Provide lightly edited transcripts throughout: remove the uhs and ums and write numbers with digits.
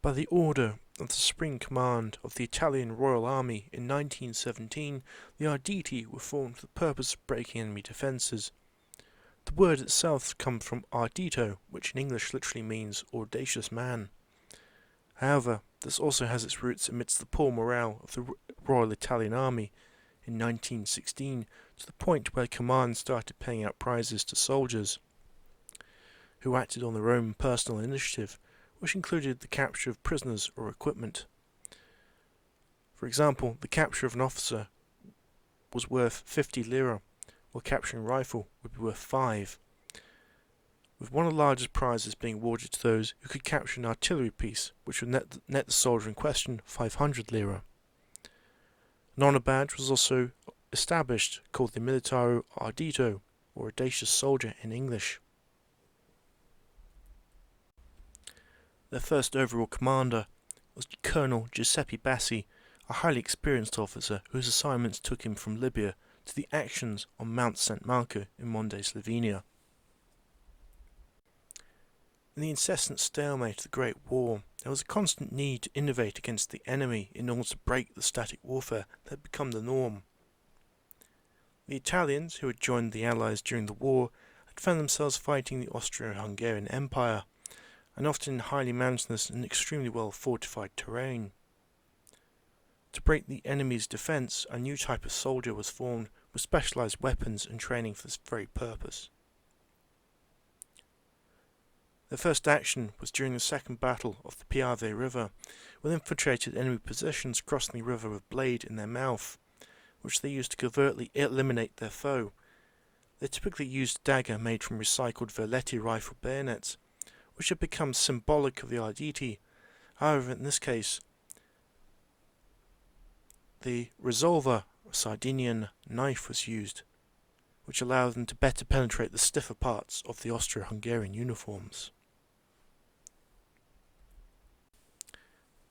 By the order of the Supreme Command of the Italian Royal Army in 1917, the Arditi were formed for the purpose of breaking enemy defences. The word itself comes from ardito, which in English literally means audacious man. However, this also has its roots amidst the poor morale of the Royal Italian Army in 1916, to the point where command started paying out prizes to soldiers who acted on their own personal initiative, which included the capture of prisoners or equipment. For example, the capture of an officer was worth 50 lira, while capturing a rifle would be worth 5, with one of the largest prizes being awarded to those who could capture an artillery piece, which would net the soldier in question 500 lira. An honour badge was also established, called the Militaro Ardito, or Audacious Soldier in English. Their first overall commander was Colonel Bassi, a highly experienced officer whose assignments took him from Libya to the actions on Mount St. Marco in modern-day Slovenia. In the incessant stalemate of the Great War, there was a constant need to innovate against the enemy in order to break the static warfare that had become the norm. The Italians, who had joined the Allies during the war, had found themselves fighting the Austro-Hungarian Empire, and often in highly mountainous and extremely well fortified terrain. To break the enemy's defence, a new type of soldier was formed with specialised weapons and training for this very purpose. Their first action was during the Second Battle of the Piave River, when they infiltrated enemy positions crossing the river with a blade in their mouth, which they used to covertly eliminate their foe. They typically used a dagger made from recycled Verletti rifle bayonets, which had become symbolic of the Arditi. However, in this case, the resolver, a Sardinian knife, was used, which allowed them to better penetrate the stiffer parts of the Austro-Hungarian uniforms.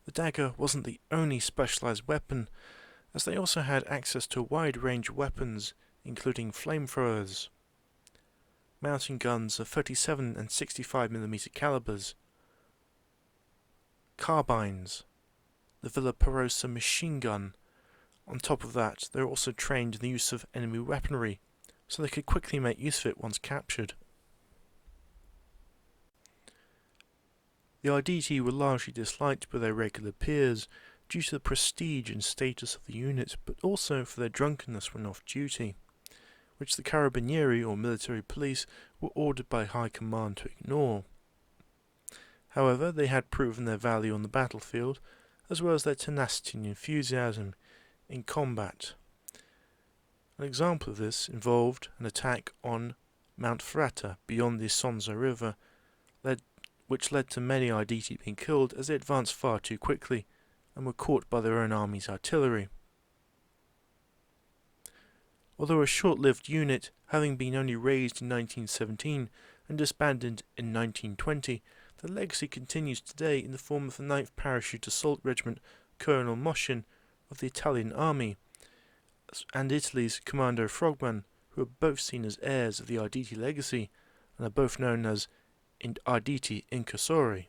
The dagger wasn't the only specialised weapon, as they also had access to a wide range of weapons, including flamethrowers, mountain guns of 37 and 65mm calibers, carbines, the Villa Perosa machine gun. On top of that, they were also trained in the use of enemy weaponry, so they could quickly make use of it once captured. The Arditi were largely disliked by their regular peers due to the prestige and status of the unit, but also for their drunkenness when off duty, which the Carabinieri or military police were ordered by high command to ignore. However, they had proven their value on the battlefield, as well as their tenacity and enthusiasm in combat. An example of this involved an attack on Mount Frata beyond the Sonza River, which led to many Arditi being killed as they advanced far too quickly and were caught by their own army's artillery. Although a short-lived unit, having been only raised in 1917 and disbanded in 1920, the legacy continues today in the form of the 9th Parachute Assault Regiment Colonel Bassi of the Italian Army and Italy's Commando Frogman, who are both seen as heirs of the Arditi legacy and are both known as Arditi Incursori.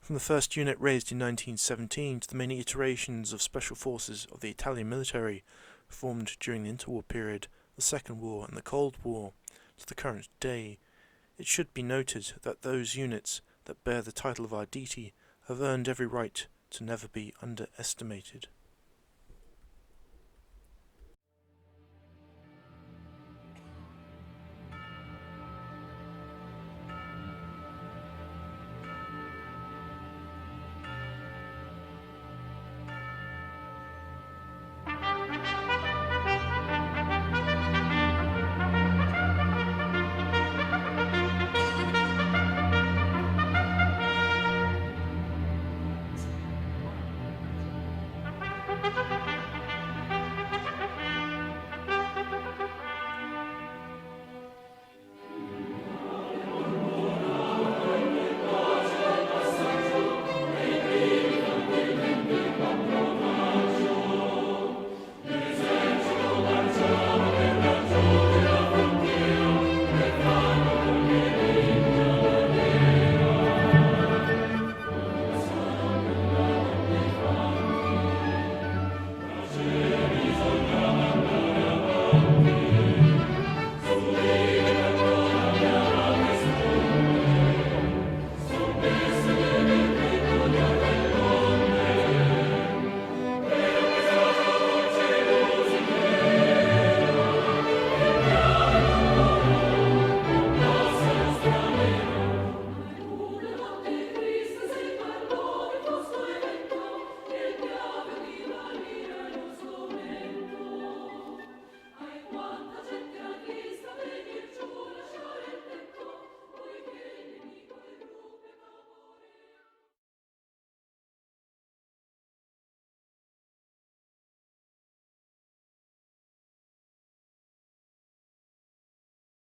From the first unit raised in 1917 to the many iterations of special forces of the Italian military formed during the interwar period, the Second War and the Cold War, to the current day, it should be noted that those units that bear the title of Arditi have earned every right to never be underestimated.